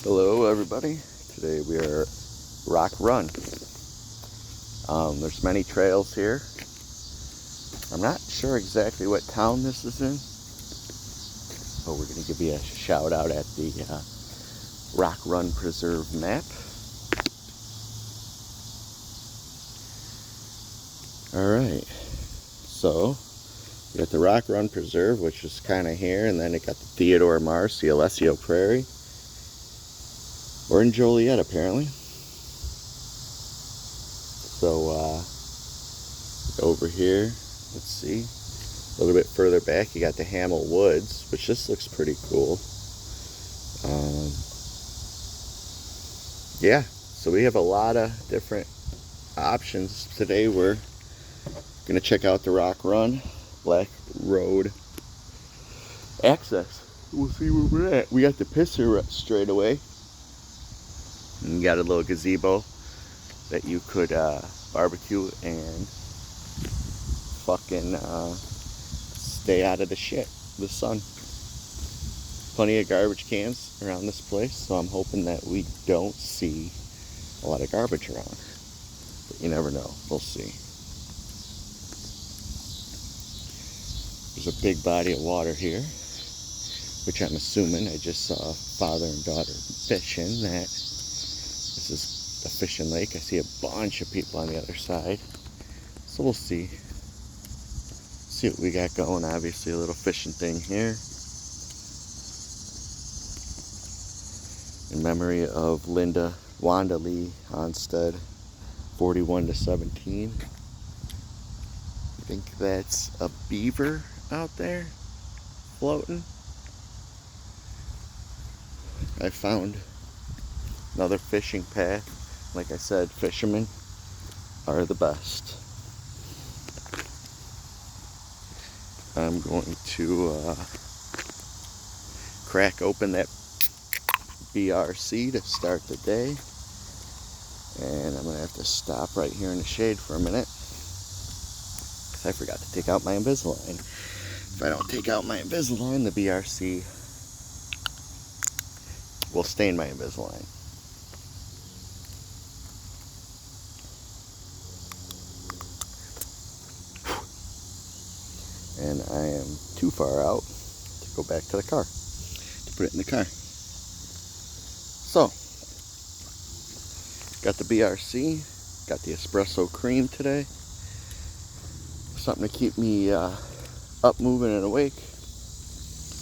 Hello everybody, today we are Rock Run. There's many trails here. I'm not sure exactly what town this is in, but we're going to give you a shout out at the Rock Run Preserve map. Alright, so you got the Rock Run Preserve, which is kind of here, and then it got the Theodore Mars, the Alessio Prairie. We're in Joliet apparently. So over here, let's see, a little bit further back you got the Hamel Woods, which just looks pretty cool. Yeah, so we have a lot of different options. Today we're going to check out the Rock Run Black Road access. We'll see where we're at. We got the pisser straight away. And you got a little gazebo that you could barbecue and fucking stay out of the shit, the sun. Plenty of garbage cans around this place, so I'm hoping that we don't see a lot of garbage around. But you never know, we'll see. There's a big body of water here, which I'm assuming, I just saw father and daughter fishing, that this is a fishing lake. I see a bunch of people on the other side, so we'll see. See what we got going. Obviously a little fishing thing here in memory of Wanda Lee Onstead, 41-17. I think that's a beaver out there floating. I found another fishing path. Like I said, fishermen are the best. I'm going to crack open that BRC to start the day, and I'm going to have to stop right here in the shade for a minute because I forgot to take out my Invisalign. If I don't take out my Invisalign, the BRC will stain my Invisalign. And I am too far out to go back to the car, to put it in the car. So, got the BRC, got the espresso cream today. Something to keep me up, moving, and awake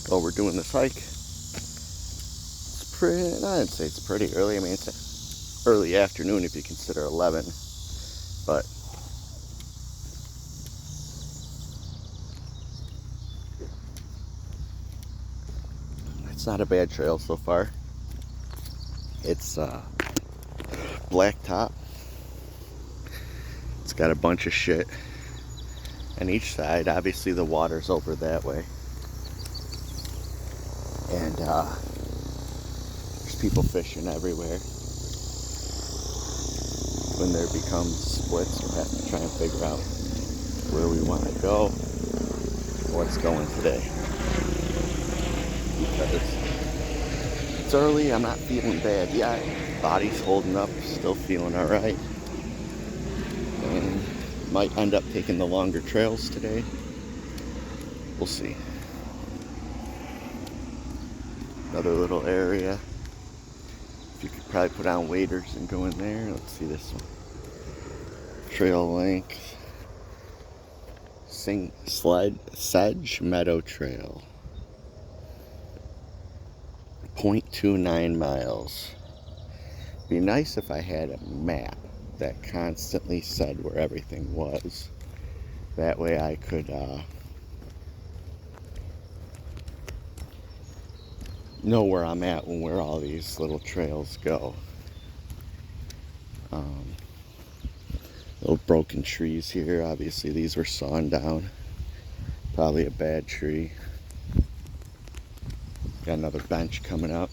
while we're doing this hike. It's pretty, I'd say it's pretty early. I mean, it's early afternoon if you consider 11, but it's not a bad trail so far. It's black top. It's got a bunch of shit on each side. Obviously the water's over that way, and there's people fishing everywhere. When there becomes splits, we'll have to try and figure out where we want to go, what's going today, because it's early. I'm not feeling bad yet. Body's holding up, still feeling alright, and might end up taking the longer trails today. We'll see. Another little area. If you could probably put on waders and go in there. Let's see this one. Trail length. Sedge Meadow Trail. 0.29 miles. Be nice if I had a map that constantly said where everything was. That way I could know where I'm at and where all these little trails go. Little broken trees here. Obviously these were sawn down. Probably a bad tree. Got another bench coming up.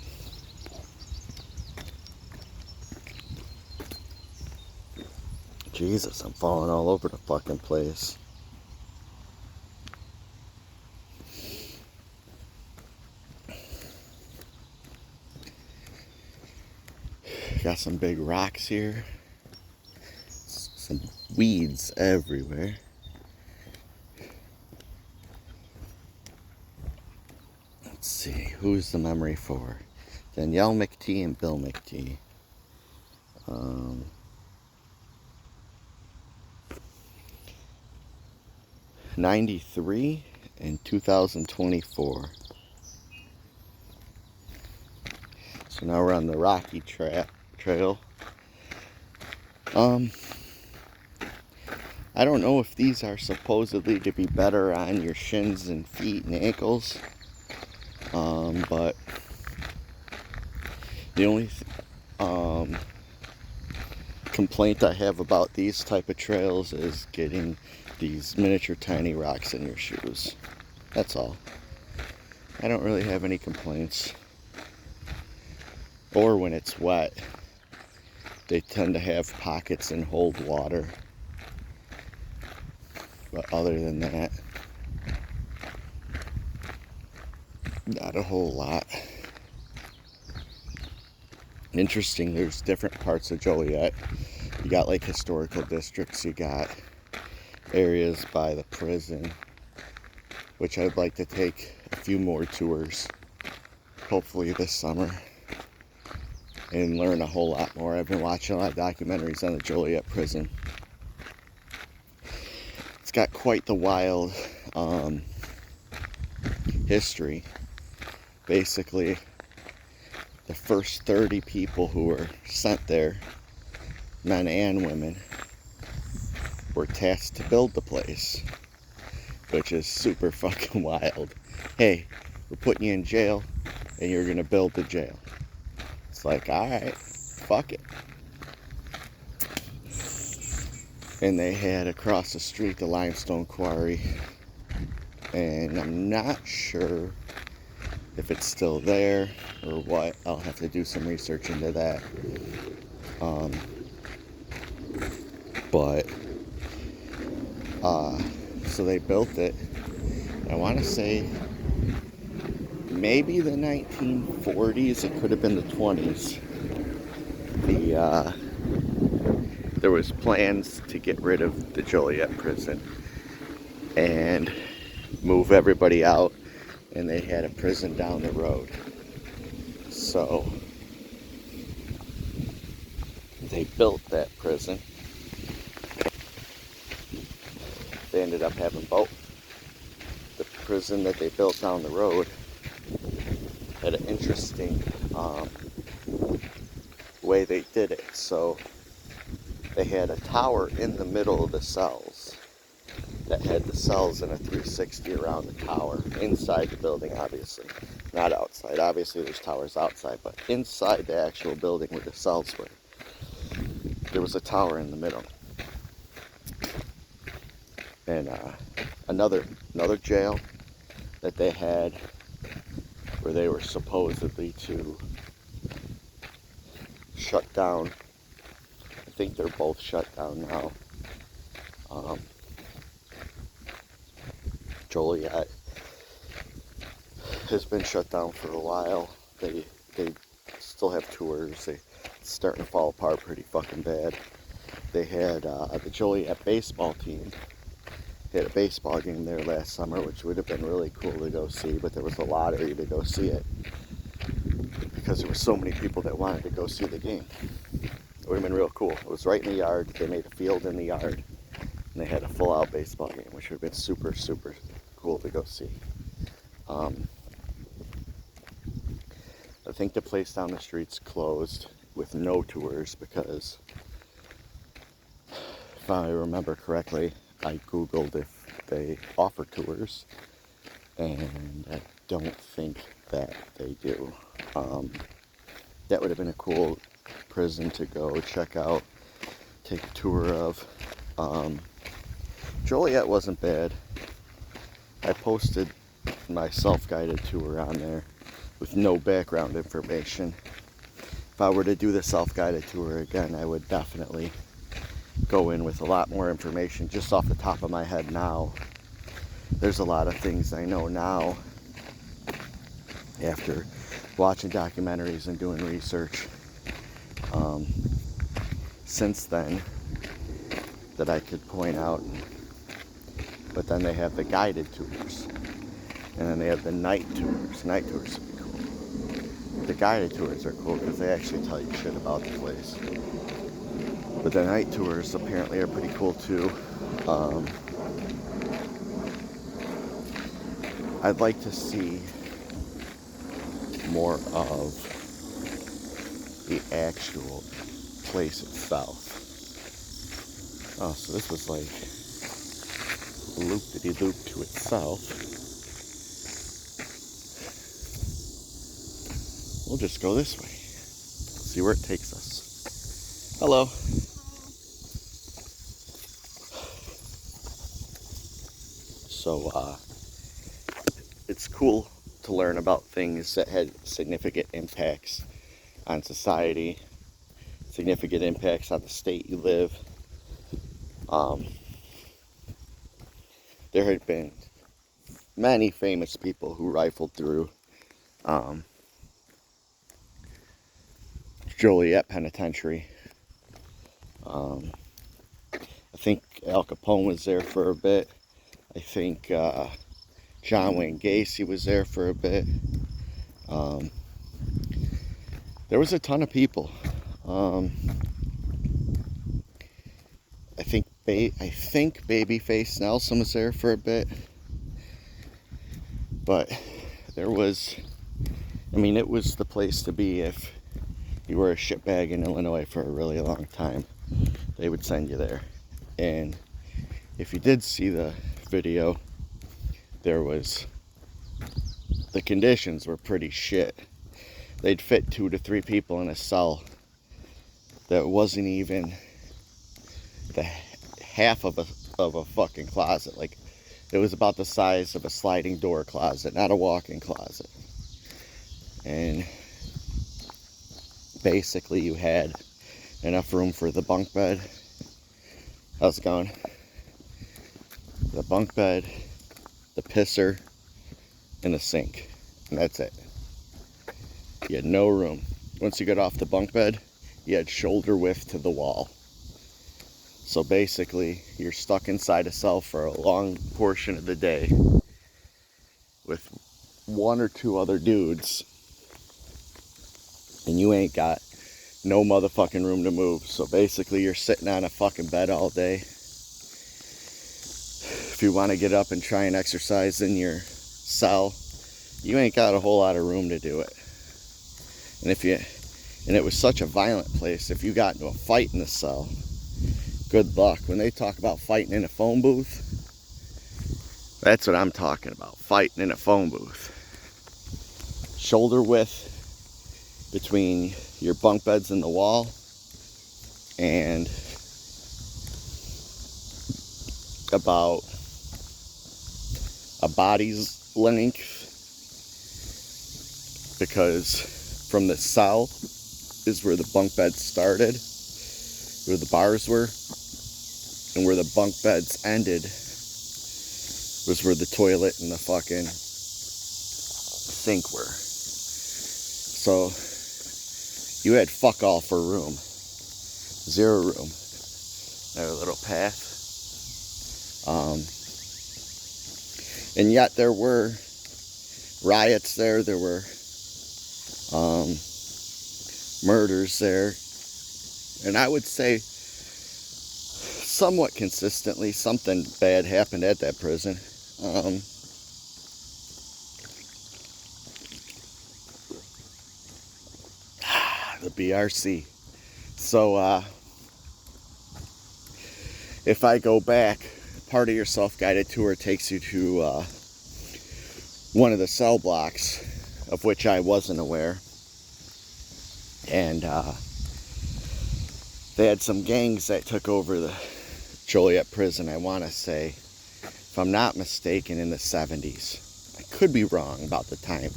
Jesus, I'm falling all over the fucking place. Got some big rocks here. Some weeds everywhere. Let's see, who's the memory for? Danielle McTee and Bill McTee. 93 and 2024. So now we're on the Rocky Trail. I don't know if these are supposedly to be better on your shins and feet and ankles, but the only complaint I have about these type of trails is getting these miniature tiny rocks in your shoes. That's all. I don't really have any complaints. Or when it's wet, they tend to have pockets and hold water. But other than that, not a whole lot. Interesting, there's different parts of Joliet. You got like historical districts, you got areas by the prison, which I'd like to take a few more tours, hopefully this summer, and learn a whole lot more. I've been watching a lot of documentaries on the Joliet prison. It's got quite the wild history. Basically, the first 30 people who were sent there, men and women, were tasked to build the place, which is super fucking wild. Hey, we're putting you in jail, and you're gonna build the jail. It's like, alright, fuck it. And they had across the street the limestone quarry, and I'm not sure if it's still there or what. I'll have to do some research into that. So they built it, I want to say maybe the 1940s, it could have been the 20s. There was plans to get rid of the Joliet prison and move everybody out, and they had a prison down the road. So they built that prison. They ended up having both. The prison that they built down the road had an interesting way they did it. So they had a tower in the middle of the cells that had the cells in a 360 around the tower, inside the building, obviously, not outside. Obviously there's towers outside, but inside the actual building where the cells were, there was a tower in the middle. And another jail that they had, where they were supposedly to shut down. I think they're both shut down now. Joliet has been shut down for a while. They still have tours. It's starting to fall apart pretty fucking bad. They had the Joliet baseball team. They had a baseball game there last summer, which would have been really cool to go see, but there was a lottery to go see it because there were so many people that wanted to go see the game. It would have been real cool. It was right in the yard. They made a field in the yard, and they had a full-out baseball game, which would have been super, super cool to go see. I think the place down the street's closed with no tours because, if I remember correctly, I googled if they offer tours, and I don't think that they do. That would have been a cool prison to go check out, take a tour of. Joliet wasn't bad. I posted my self-guided tour on there with no background information. If I were to do the self-guided tour again, I would definitely go in with a lot more information. Just off the top of my head now, there's a lot of things I know now after watching documentaries and doing research. since then that I could point out. But then they have the guided tours, and then they have the night tours. Night tours would be cool. The guided tours are cool because they actually tell you shit about the place. But the night tours apparently are pretty cool too. I'd like to see more of the actual place itself. Oh, so this was like loop-de-loop to itself. We'll just go this way. See where it takes us. Hello. So, it's cool to learn about things that had significant impacts on society, significant impacts on the state you live. There had been many famous people who rifled through Joliet Penitentiary. I think Al Capone was there for a bit. I think John Wayne Gacy was there for a bit. There was a ton of people. I think Babyface Nelson was there for a bit. But there was, it was the place to be if you were a shitbag in Illinois for a really long time. They would send you there. And if you did see the video, the conditions were pretty shit. They'd fit 2 to 3 people in a cell that wasn't even the half of a fucking closet. Like, it was about the size of a sliding door closet, not a walk-in closet. And basically you had enough room for the bunk bed. How's it going? The bunk bed, the pisser, and the sink. And that's it. You had no room. Once you got off the bunk bed, you had shoulder width to the wall. So basically, you're stuck inside a cell for a long portion of the day with 1 or 2 other dudes, and you ain't got no motherfucking room to move. So basically, you're sitting on a fucking bed all day. If you want to get up and try and exercise in your cell, you ain't got a whole lot of room to do it. And it was such a violent place, if you got into a fight in the cell, good luck. When they talk about fighting in a phone booth, that's what I'm talking about, fighting in a phone booth. Shoulder width between your bunk beds and the wall, and about a body's length, because from the cell is where the bunk beds started, where the bars were, and where the bunk beds ended was where the toilet and the fucking sink were. So you had fuck all for room. 0 room. There, a little path. And yet there were riots there. There were murders there. And I would say somewhat consistently something bad happened at that prison. The BRC. So if I go back, part of your self-guided tour takes you to one of the cell blocks, of which I wasn't aware. And they had some gangs that took over the Joliet prison, I want to say, if I'm not mistaken, in the 70s. I could be wrong about the time,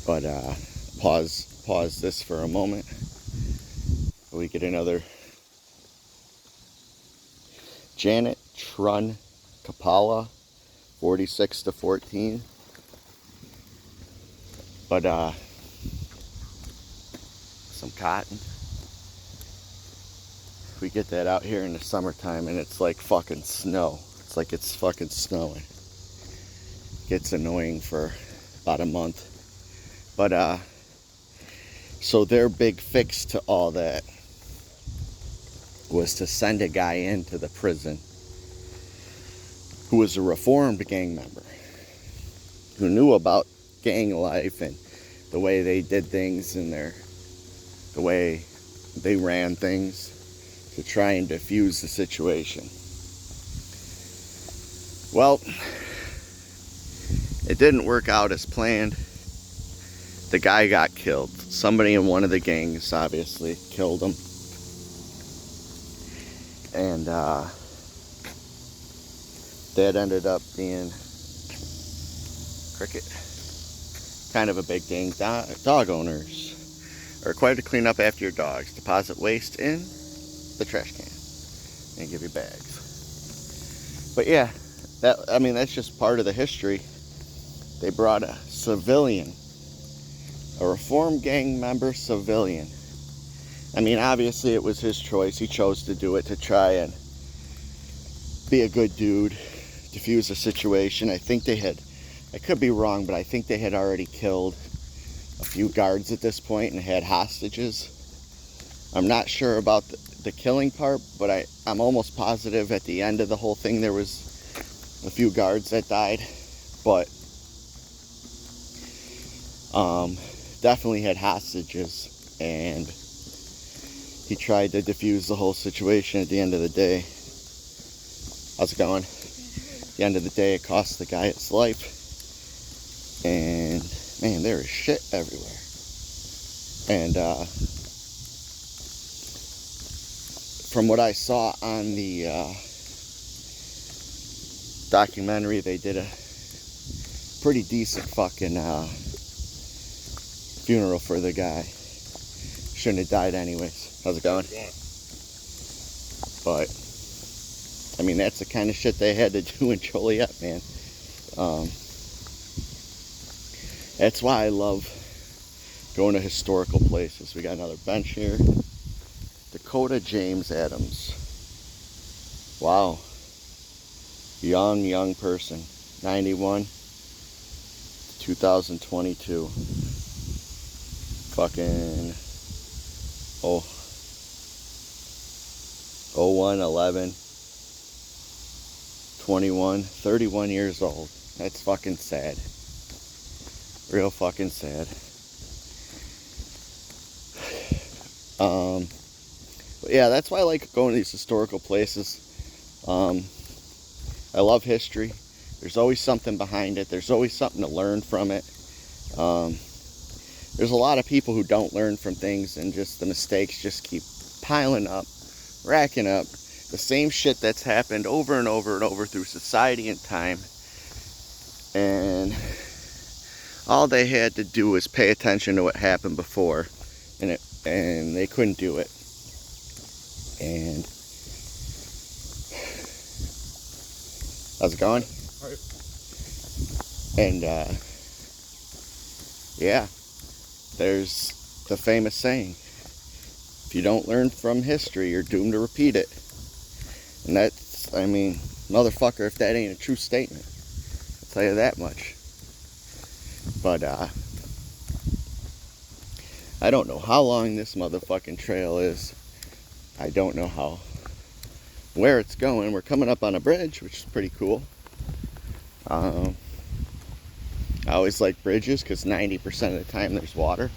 but pause this for a moment. We get another Janet Trun Kapala, 46-14. But some cotton. we get that out here in the summertime and it's like fucking snow. It's like it's fucking snowing. Gets annoying for about a month. But so their big fix to all that was to send a guy into the prison who was a reformed gang member, who knew about gang life and the way they did things and the way they ran things to try and diffuse the situation. Well, it didn't work out as planned. The guy got killed. Somebody in one of the gangs obviously killed him. And that ended up being Cricket. Kind of a big thing. Dog owners are required to clean up after your dogs. Deposit waste in the trash can and give you bags. But yeah, that's just part of the history. They brought a civilian, a reformed gang member civilian. I mean, obviously it was his choice. He chose to do it to try and be a good dude, diffuse the situation. I think they had, I could be wrong, but I think they had already killed a few guards at this point and had hostages. I'm not sure about the killing part, but I'm almost positive at the end of the whole thing there was a few guards that died. But definitely had hostages, and he tried to defuse the whole situation at the end of the day. How's it going? At the end of the day, it cost the guy his life. And man, there is shit everywhere. And from what I saw on the documentary, they did a pretty decent fucking funeral for the guy. Shouldn't have died anyways. How's it going? Yeah. But I mean, that's the kind of shit they had to do in Joliet, man. That's why I love going to historical places. We got another bench here. Dakota James Adams. Wow. Young person. 91. 2022. Fucking 01, 11, 21, 31 years old. That's fucking sad. Real fucking sad. But yeah, that's why I like going to these historical places. I love history. There's always something behind it. There's always something to learn from it. There's a lot of people who don't learn from things, and just the mistakes just keep piling up, racking up. The same shit that's happened over and over and over through society and time. And all they had to do was pay attention to what happened before, and they couldn't do it. And how's it going? All right. And yeah, there's the famous saying, if you don't learn from history, you're doomed to repeat it. And that's, I mean, motherfucker, if that ain't a true statement, I'll tell you that much. But I don't know how long this motherfucking trail is. I don't know where it's going. We're coming up on a bridge, which is pretty cool. I always like bridges because 90% of the time there's water.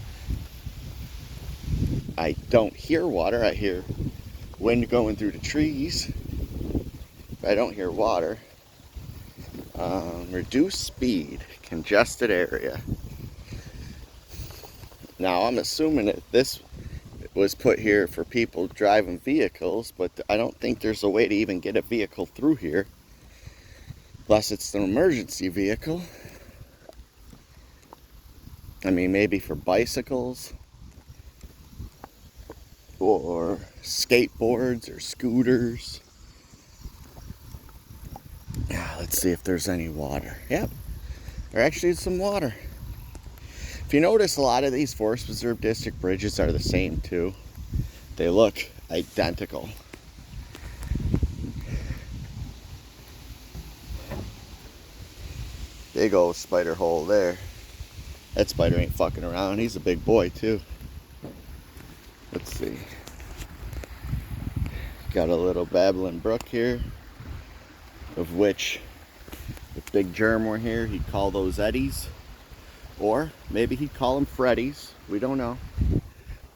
I don't hear water. I hear wind going through the trees. But I don't hear water. Reduce speed, congested area. Now I'm assuming that this was put here for people driving vehicles, but I don't think there's a way to even get a vehicle through here unless it's an emergency vehicle. I mean, maybe for bicycles or skateboards or scooters. Let's see if there's any water. Yep, there actually is some water. If you notice, a lot of these Forest Preserve District bridges are the same too. They look identical. Big old spider hole there. That spider ain't fucking around. He's a big boy too. Let's see. Got a little babbling brook here, of which if Big Germ were here, he'd call those eddies. Or maybe he'd call them Freddies. We don't know.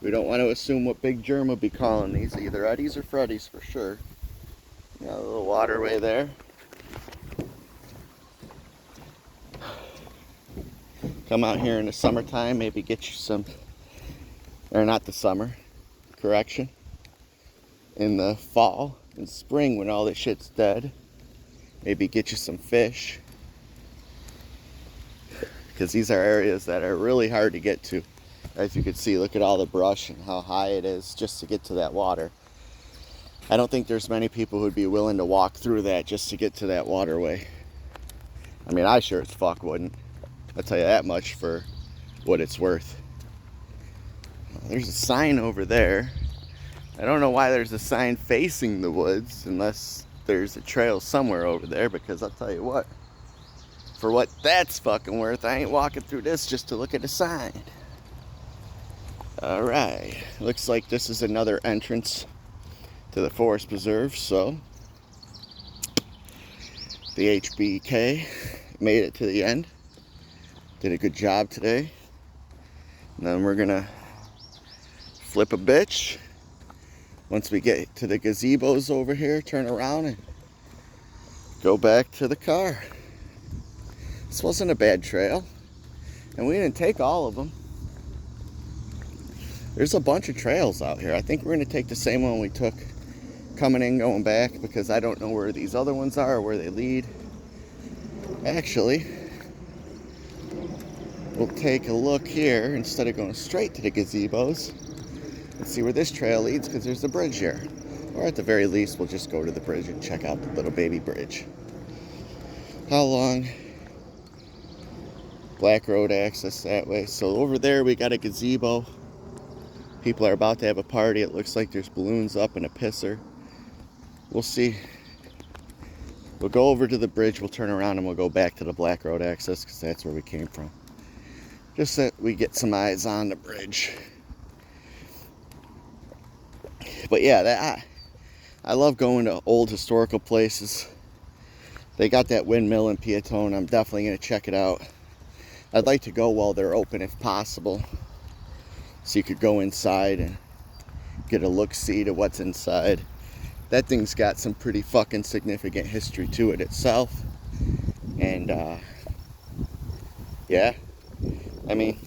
We don't want to assume what Big Germ would be calling these. Either eddies or Freddies for sure. Got a little waterway there. Come out here in the summertime, maybe get you some, or not the summer, correction. In the fall and spring when all this shit's dead, maybe get you some fish. Because these are areas that are really hard to get to. As you can see, look at all the brush and how high it is just to get to that water. I don't think there's many people who'd be willing to walk through that just to get to that waterway. I mean, I sure as fuck wouldn't. I'll tell you that much for what it's worth. There's a sign over there. I don't know why there's a sign facing the woods unless there's a trail somewhere over there, because I'll tell you what, for what that's fucking worth, I ain't walking through this just to look at a sign. Alright, looks like this is another entrance to the forest preserve, so the HBK made it to the end. Did a good job today. And then we're gonna flip a bitch. Once we get to the gazebos over here, turn around and go back to the car. This wasn't a bad trail, and we didn't take all of them. There's a bunch of trails out here. I think we're gonna take the same one we took coming in, going back, because I don't know where these other ones are or where they lead. Actually, we'll take a look here instead of going straight to the gazebos. Let's see where this trail leads, because there's a bridge here. Or at the very least, we'll just go to the bridge and check out the little baby bridge. How long? Black road access that way. So over there we got a gazebo. People are about to have a party. It looks like there's balloons up and a pisser. We'll see. We'll go over to the bridge, we'll turn around, and we'll go back to the black road access, because that's where we came from. Just that we get some eyes on the bridge. But yeah, I love going to old historical places. They got that windmill in Piatone. I'm definitely going to check it out. I'd like to go while they're open if possible, so you could go inside and get a look-see to what's inside. That thing's got some pretty fucking significant history to it itself. And yeah, I mean,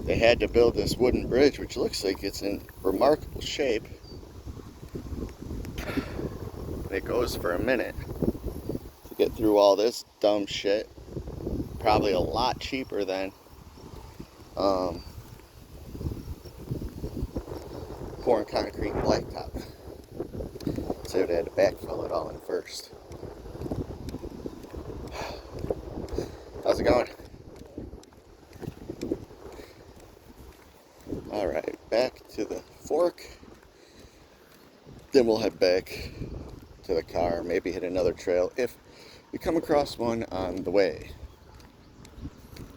they had to build this wooden bridge, which looks like it's in remarkable shape. It goes for a minute to get through all this dumb shit. Probably a lot cheaper than pouring concrete and blacktop. So they had to backfill it all in first. How's it going? Alright, back to the fork. Then we'll head back to the car, maybe hit another trail if we come across one on the way.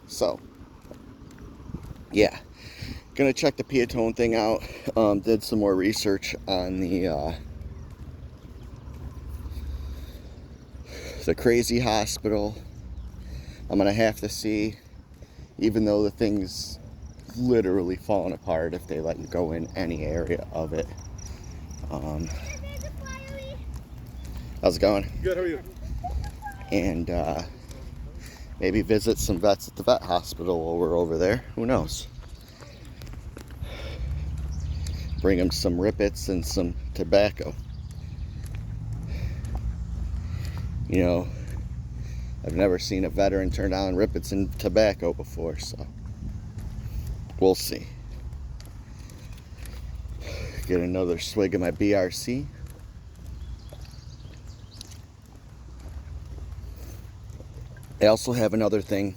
So, yeah. Gonna check the Piatone thing out. Did some more research on the crazy hospital. I'm gonna have to see, even though the thing's literally falling apart, if they let you go in any area of it. How's it going? Good, how are you? And maybe visit some vets at the vet hospital while we're over there. Who knows? Bring them some rippets and some tobacco. You know, I've never seen a veteran turn down rippets and tobacco before, so we'll see. Get another swig of my BRC. I also have another thing.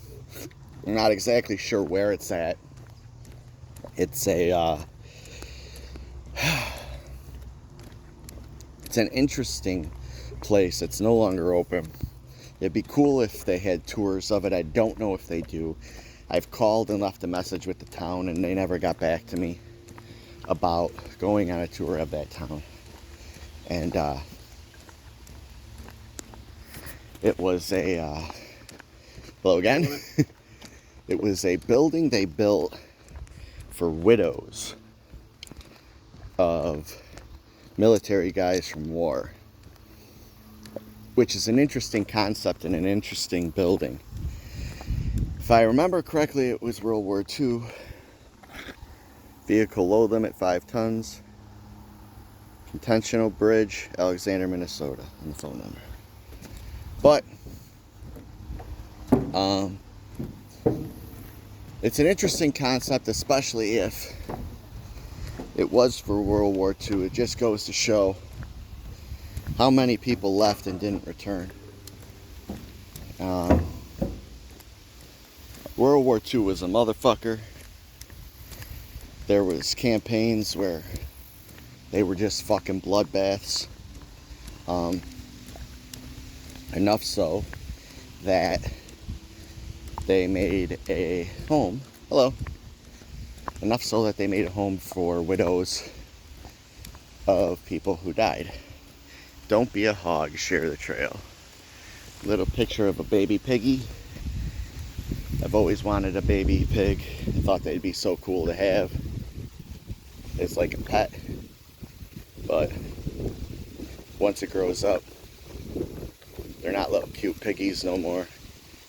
I'm not exactly sure where it's at. It's a it's an interesting place. It's no longer open. It'd be cool if they had tours of it. I don't know if they do. I've called and left a message with the town, and they never got back to me about going on a tour of that town. And it was a hello again. It was a building they built for widows of military guys from war, which is an interesting concept and an interesting building. If I remember correctly, it was World War II. Vehicle load limit 5 tons. Contentional Bridge, Alexander, Minnesota, and the phone number. But it's an interesting concept, especially if it was for World War II. It just goes to show how many people left and didn't return. World War II was a motherfucker. There was campaigns where they were just fucking bloodbaths. Enough so that they made a home. Hello. Enough so that they made a home for widows of people who died. Don't be a hog, share the trail. Little picture of a baby piggy. I've always wanted a baby pig. I thought they'd be so cool to have. It's like a pet. But once it grows up, they're not little cute piggies no more.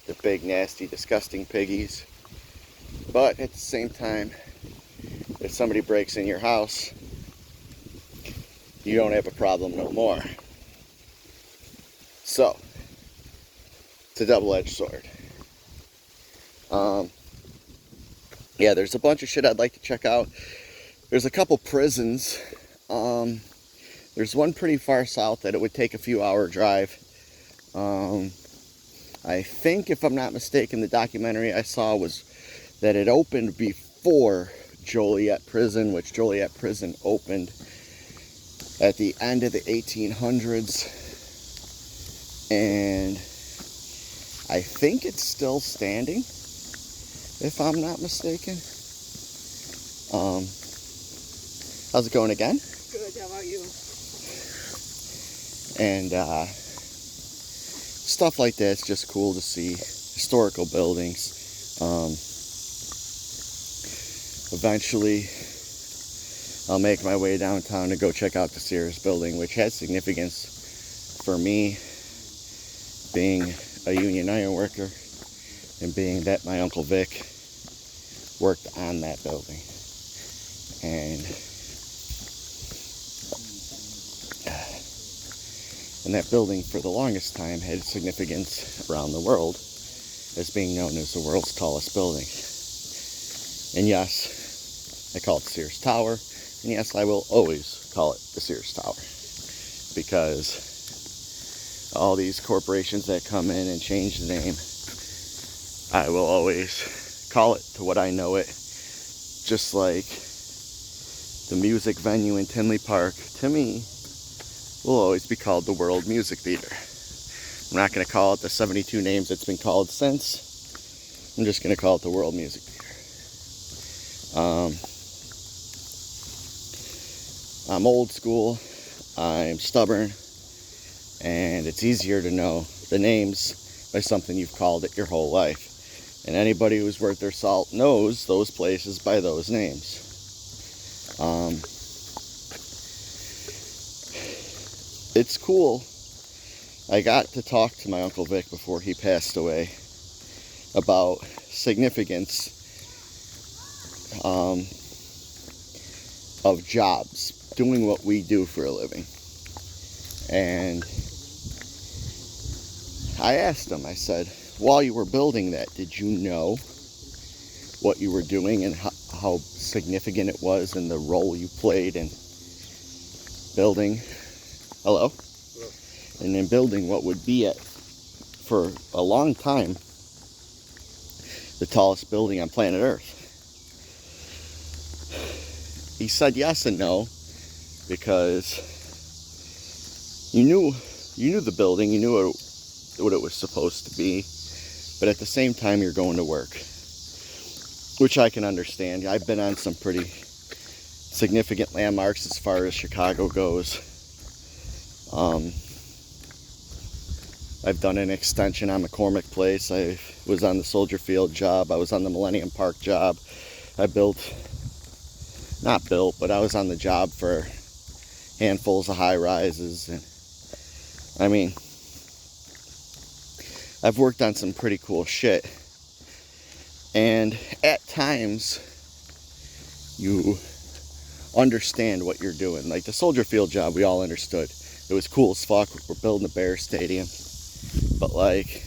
They're big, nasty, disgusting piggies. But at the same time, if somebody breaks in your house, you don't have a problem no more. So, it's a double-edged sword. Yeah, there's a bunch of shit I'd like to check out. There's a couple prisons. There's one pretty far south that it would take a few hour drive. I think, if I'm not mistaken, the documentary I saw was that it opened before Joliet Prison, which Joliet Prison opened at the end of the 1800s. And I think it's still standing, if I'm not mistaken. How's it going again? Good, how about you? And stuff like that's just cool to see. Historical buildings. Eventually, I'll make my way downtown to go check out the Sears building, which has significance for me, being a union iron worker, and being that my Uncle Vic worked on that building. And that building, for the longest time, had significance around the world as being known as the world's tallest building. And yes, I call it the Sears Tower. And yes, I will always call it the Sears Tower. Because all these corporations that come in and change the name, I will always call it to what I know it. Just like the music venue in Tinley Park, to me, will always be called the World Music Theater. I'm not going to call it the 72 names it's been called since. I'm just going to call it the World Music Theater. I'm old school, I'm stubborn, and it's easier to know the names by something you've called it your whole life. And anybody who's worth their salt knows those places by those names. It's cool. I got to talk to my Uncle Vic before he passed away about significance of jobs, doing what we do for a living. And I asked him, I said, while you were building that, did you know what you were doing and how significant it was and the role you played in building? Hello? Hello. And in building what would be for a long time, the tallest building on planet Earth. He said yes and no, because you knew the building, you knew what it was supposed to be. But at the same time, you're going to work, which I can understand. I've been on some pretty significant landmarks as far as Chicago goes. I've done an extension on McCormick Place. I was on the Soldier Field job. I was on the Millennium Park job. I not built, but I was on the job for handfuls of high rises. And I mean, I've worked on some pretty cool shit. And at times, you understand what you're doing. Like the Soldier Field job, we all understood. It was cool as fuck. We're building a Bear Stadium. But like,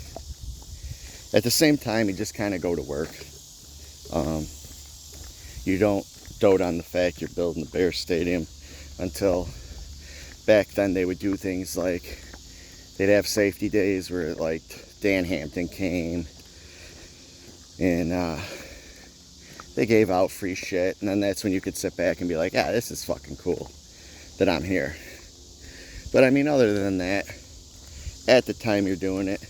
at the same time, you just kind of go to work. You don't dote on the fact you're building the Bear Stadium until back then they would do things like they'd have safety days where like Dan Hampton came and they gave out free shit, and then that's when you could sit back and be like, yeah, this is fucking cool that I'm here. But I mean, other than that, at the time you're doing it,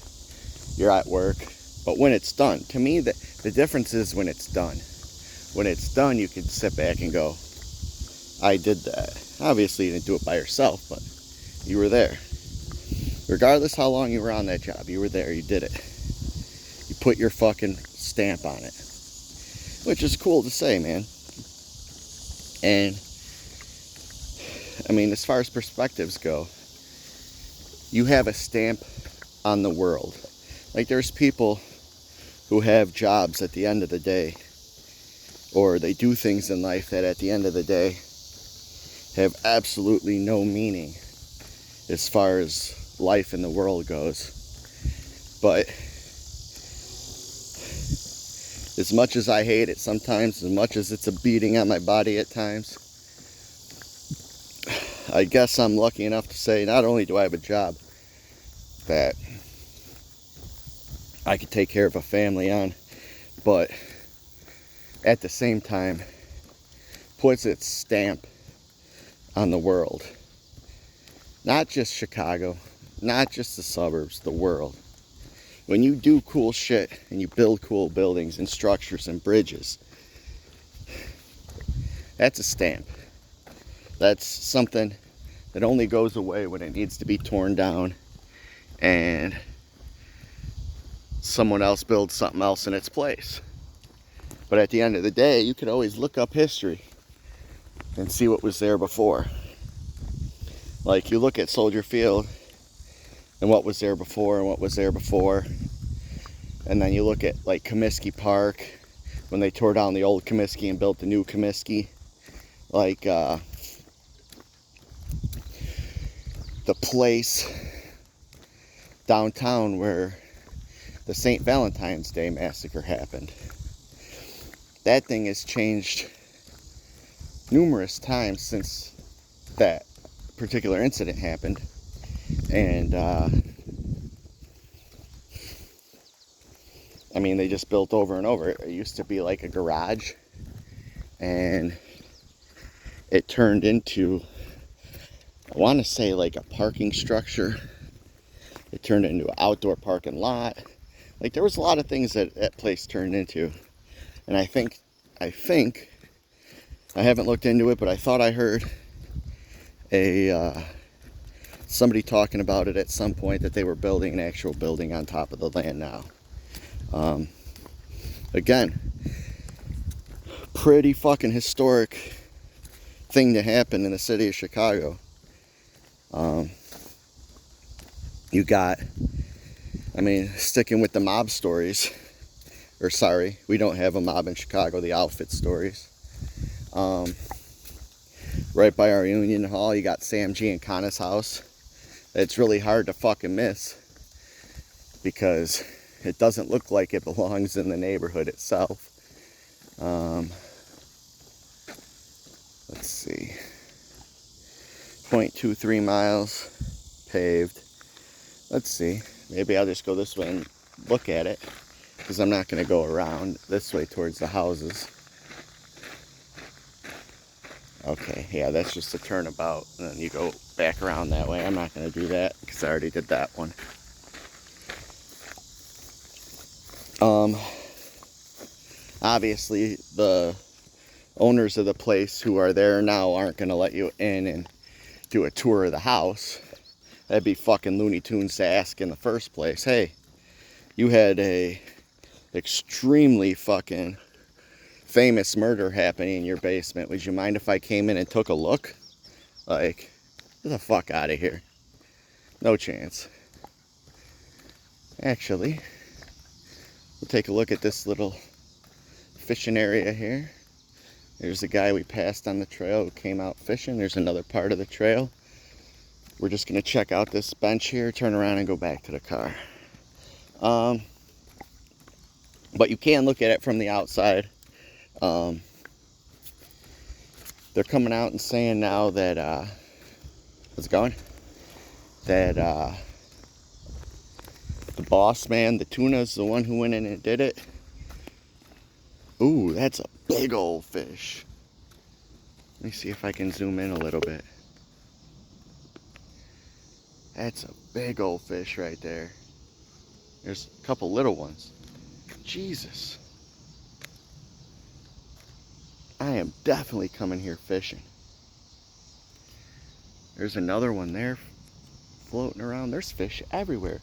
you're at work. But when it's done, to me, the difference is when it's done. When it's done, you can sit back and go, I did that. Obviously, you didn't do it by yourself, but you were there. Regardless how long you were on that job, you were there, you did it. You put your fucking stamp on it. Which is cool to say, man. And, I mean, as far as perspectives go, you have a stamp on the world. Like, there's people who have jobs at the end of the day, or they do things in life that at the end of the day have absolutely no meaning as far as life in the world goes. But as much as I hate it sometimes, as much as it's a beating on my body at times, I guess I'm lucky enough to say not only do I have a job that I could take care of a family on, but at the same time puts its stamp on the world. Not just Chicago, not just the suburbs, the world. When you do cool shit and you build cool buildings and structures and bridges, that's a stamp. That's something that only goes away when it needs to be torn down and someone else builds something else in its place. But at the end of the day, you can always look up history and see what was there before. Like, you look at Soldier Field and what was there before and what was there before. And then you look at like Comiskey Park, when they tore down the old Comiskey and built the new Comiskey. Like the place downtown where the St. Valentine's Day massacre happened. That thing has changed numerous times since that particular incident happened. And I mean, they just built over and over. It used to be like a garage, and it turned into, I want to say, like a parking structure. It turned into an outdoor parking lot. Like, there was a lot of things that that place turned into. And I think, I haven't looked into it, but I thought I heard somebody talking about it at some point, that they were building an actual building on top of the land now. Again, pretty fucking historic thing to happen in the city of Chicago. You got, I mean, sticking with the mob stories, or sorry, we don't have a mob in Chicago, the outfit stories. Right by our Union Hall, you got Sam Giancana's house. It's really hard to fucking miss because it doesn't look like it belongs in the neighborhood itself. Let's see. 0.23 miles paved. Let's see. Maybe I'll just go this way and look at it, because I'm not going to go around this way towards the houses. Okay, yeah, that's just a turnabout, and then you go back around that way. I'm not going to do that because I already did that one. Obviously the owners of the place who are there now aren't going to let you in and do a tour of the house. That'd be fucking Looney Tunes to ask in the first place. Hey, you had a extremely fucking famous murder happening in your basement. Would you mind if I came in and took a look? Like, get the fuck out of here. No chance. Actually, we'll take a look at this little fishing area here. There's a guy we passed on the trail who came out fishing. There's another part of the trail. We're just going to check out this bench here, turn around and go back to the car. But you can look at it from the outside. They're coming out and saying now that, how's it going? That the boss man, the tuna's the one who went in and did it. Ooh, that's a big old fish. Let me see if I can zoom in a little bit. That's a big old fish right there. There's a couple little ones. Jesus. I am definitely coming here fishing. There's another one there floating around. There's fish everywhere.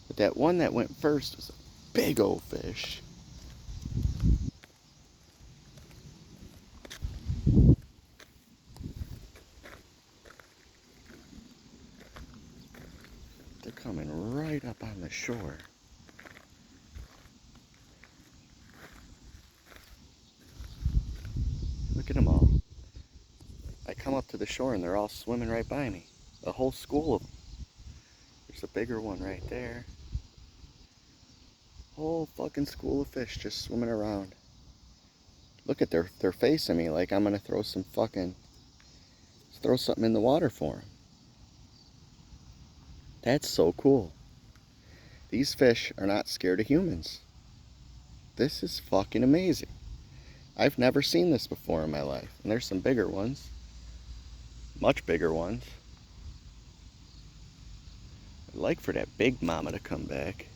But that one that went first was a big old fish. They're coming right up on the shore. Look at them all. I come up to the shore and they're all swimming right by me. A whole school of them. There's a bigger one right there. Whole fucking school of fish just swimming around. Look at they're facing me like I'm gonna throw something in the water for them. That's so cool. These fish are not scared of humans. This is fucking amazing. I've never seen this before in my life. And there's some bigger ones. Much bigger ones. I'd like for that big mama to come back.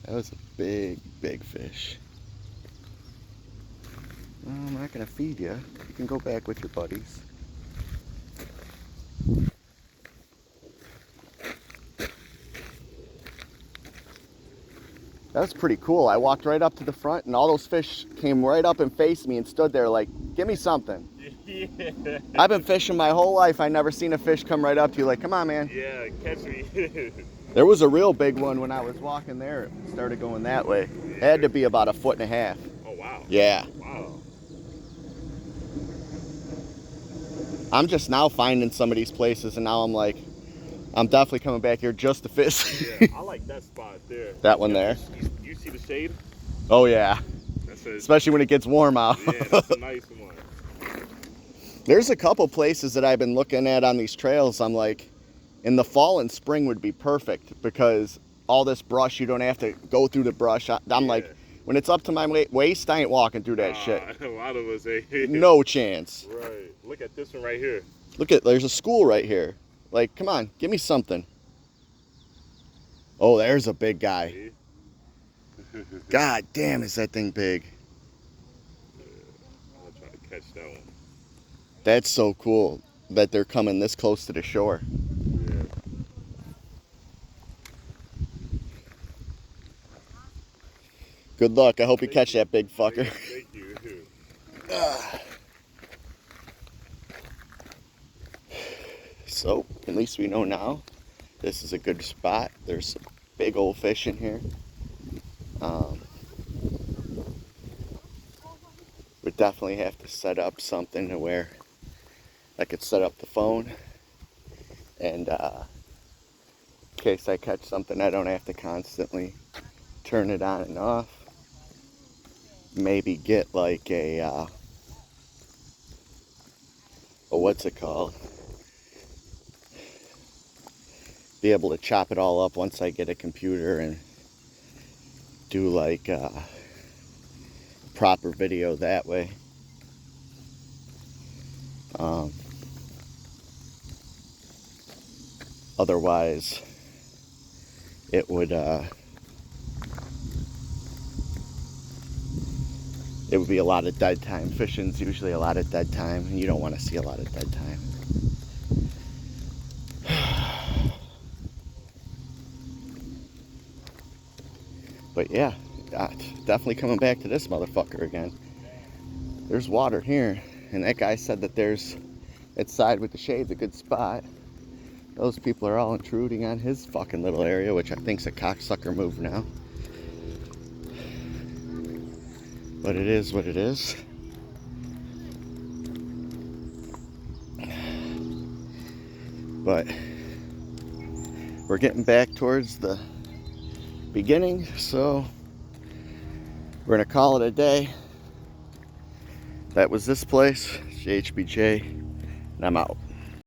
That was a big, big fish. Well, I'm not gonna feed you. You can go back with your buddies. That was pretty cool. I walked right up to the front and all those fish came right up and faced me and stood there like, give me something. Yeah. I've been fishing my whole life. I never seen a fish come right up to you like, come on, man. Yeah, catch me. There was a real big one when I was walking there. It started going that way. It had to be about 1.5 feet. Oh, wow. Yeah. Wow. I'm just now finding some of these places and now I'm like, I'm definitely coming back here just to fish. Yeah, I like that spot there. That one there? You see the shade? Oh yeah. Especially when it gets warm out. Yeah, that's a nice one. There's a couple places that I've been looking at on these trails. I'm like, in the fall and spring would be perfect because all this brush, you don't have to go through the brush. I'm like, when it's up to my waist, I ain't walking through that shit. A lot of us ain't. No chance. Right. Look at this one right here. Look at, there's a school right here. Like, come on, give me something. Oh, there's a big guy. God damn, is that thing big. I'll try to catch that one. That's so cool that they're coming this close to the shore. Yeah. Good luck. I hope you catch that big fucker. Thank you. So, at least we know now this is a good spot. There's some big old fish in here. We definitely have to set up something to where I could set up the phone and in case I catch something I don't have to constantly turn it on and off. Maybe get like a what's it called? Be able to chop it all up once I get a computer and do like proper video that way. Otherwise it would it would be a lot of dead time. Fishing's usually a lot of dead time, and you don't want to see a lot of dead time. But yeah, definitely coming back to this motherfucker again. There's water here, and that guy said that there's that side with the shade's a good spot. Those people are all intruding on his fucking little area, which I think's a cocksucker move now. But it is what it is. But we're getting back towards the beginning, so we're gonna call it a day. That was this place, JHBJ, and I'm out.